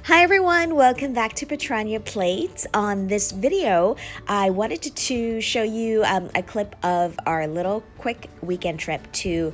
Hi everyone, welcome back to Petrania Plates. On this video, I wanted to show you a clip of our little quick weekend trip to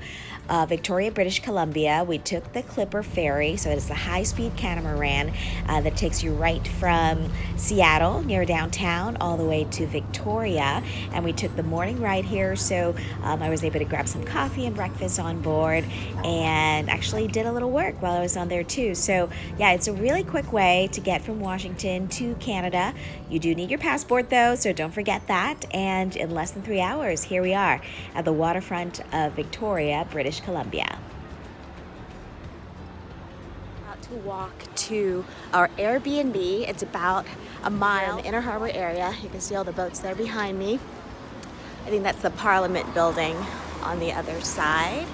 Victoria, British Columbia. We took the Clipper Ferry, so it's a high-speed catamaran that takes you right from Seattle, near downtown, all the way to Victoria. And we took the morning ride here, so I was able to grab some coffee and breakfast on board and actually did a little work while I was on there too. So yeah, it's a really quick way to get from Washington to Canada. You do need your passport though, so don't forget that. And in less than 3 hours, here we are at the waterfront of Victoria, British Columbia. About to walk to our Airbnb. It's about a mile in the Inner Harbor area. You can see all the boats there behind me. I think that's the Parliament building on the other side.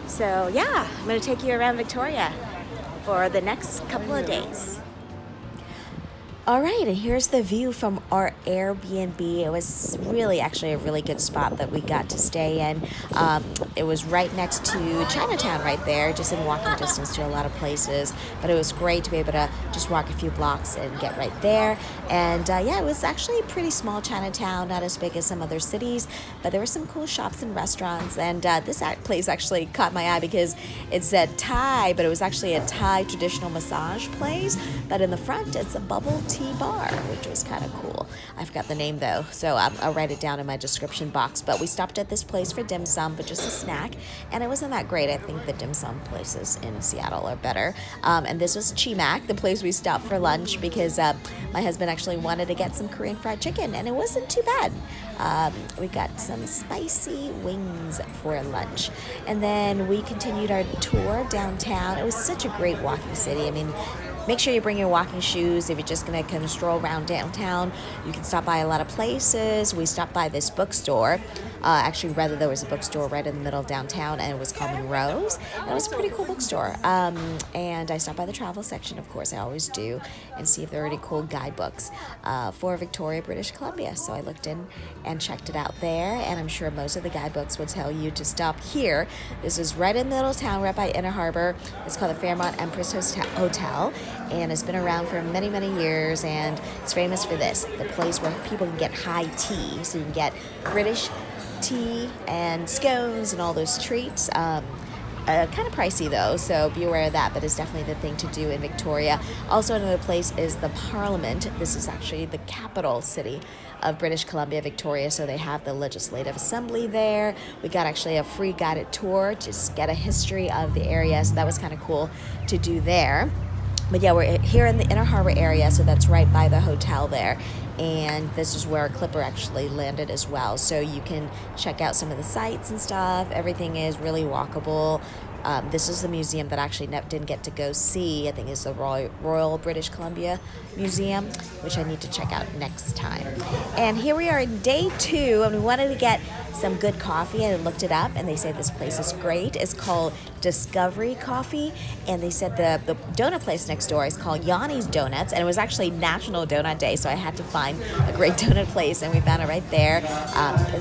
So yeah, I'm gonna take you around Victoria for the next couple of days. All right, and here's the view from our Airbnb. It was really actually a really good spot that we got to stay in. It was right next to Chinatown right there, just in walking distance to a lot of places. But it was great to be able to just walk a few blocks and get right there. And yeah, it was actually a pretty small Chinatown, not as big as some other cities, but there were some cool shops and restaurants. And this place actually caught my eye because it said Thai, but it was actually a Thai traditional massage place. But in the front, it's a bubble tea bar, which was kind of cool. I forgot the name though, so I'll write it down in my description box. But we stopped at this place for dim sum, but just a snack, and it wasn't that great. I think the dim sum places in Seattle are better. And this was Chiangmai, the place we stopped for lunch, because my husband actually wanted to get some Korean fried chicken, and it wasn't too bad. We got some spicy wings for lunch, and then we continued our tour downtown. It was such a great walking city. I mean, make sure you bring your walking shoes if you're just going to kind of stroll around downtown. You can stop by a lot of places. We stopped by this bookstore. Actually, rather, there was a bookstore right in the middle of downtown, and it was called Monroe's. And it was a pretty cool bookstore. And I stopped by the travel section, of course, I always do, and see if there are any cool guidebooks for Victoria, British Columbia. So I looked in and checked it out there, and I'm sure most of the guidebooks will tell you to stop here. This is right in the middle of town, right by Inner Harbor. It's called the Fairmont Empress Hotel, and it's been around for many, many years, and it's famous for this, the place where people can get high tea. So you can get British tea and scones and all those treats. Kind of pricey though, so be aware of that, but it's definitely the thing to do in Victoria. Also, another place is the Parliament. This is actually the capital city of British Columbia, Victoria, so they have the Legislative Assembly there. We got actually a free guided tour to just get a history of the area, so that was kind of cool to do there. But yeah, we're here in the Inner Harbor area, so that's right by the hotel there. And this is where Clipper actually landed as well. So you can check out some of the sites and stuff. Everything is really walkable. This is the museum that I actually didn't get to go see. I think it's the Royal British Columbia Museum, which I need to check out next time. And here we are in day 2, and we wanted to get some good coffee, and I looked it up, and they said this place is great. It's called Discovery Coffee, and they said the donut place next door is called Yanni's Donuts, and it was actually National Donut Day, so I had to find a great donut place, and we found it right there.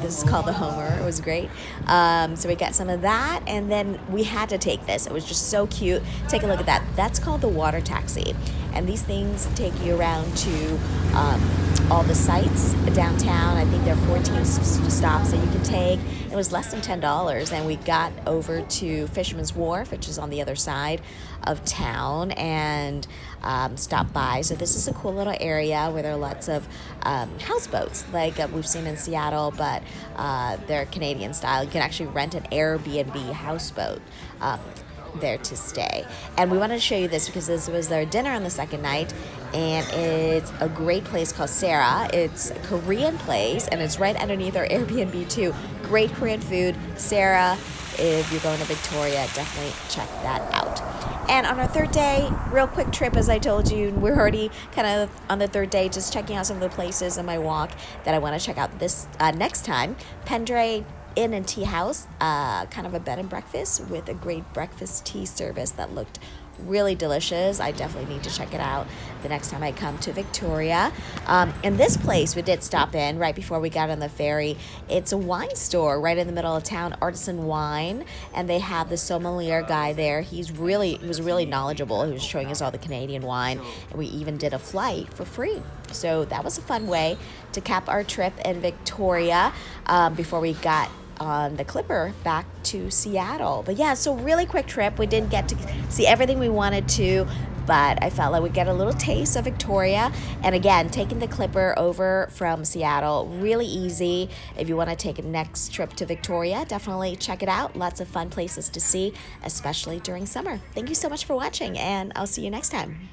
This is called the Homer. It was great. So we got some of that, and then we had to take this. It was just so cute. Take a look at that. That's called the water taxi, and these things take you around to all the sites downtown. I think there are 14 stops that you can take. It was less than $10, and we got over to Fisherman's Wharf, which is on the other side of town, and stopped by. So this is a cool little area where there are lots of houseboats, like we've seen in Seattle, but they're Canadian style. You can actually rent an Airbnb houseboat there to stay. And we wanted to show you this because this was their dinner on the second night, and it's a great place called Sarah. It's a Korean place, and it's right underneath our Airbnb too. Great Korean food. Sarah, if you're going to Victoria, definitely check that out. And on our third day, real quick trip, as I told you, we're already kind of on the third day, just checking out some of the places in my walk that I want to check out this next time. Pendre Inn and Tea House, kind of a bed and breakfast with a great breakfast tea service that looked really delicious. I definitely need to check it out the next time I come to Victoria. And this place we did stop in right before we got on the ferry. It's a wine store right in the middle of town, artisan wine, and they have the sommelier guy there. He was really knowledgeable. He was showing us all the Canadian wine, and we even did a flight for free. So that was a fun way to cap our trip in Victoria before we got on the Clipper back to Seattle. But yeah, so really quick trip. We didn't get to see everything we wanted to, but I felt like we'd get a little taste of Victoria. And again, taking the Clipper over from Seattle, really easy. If you want to take a next trip to Victoria, definitely check it out. Lots of fun places to see, especially during summer. Thank you so much for watching, and I'll see you next time.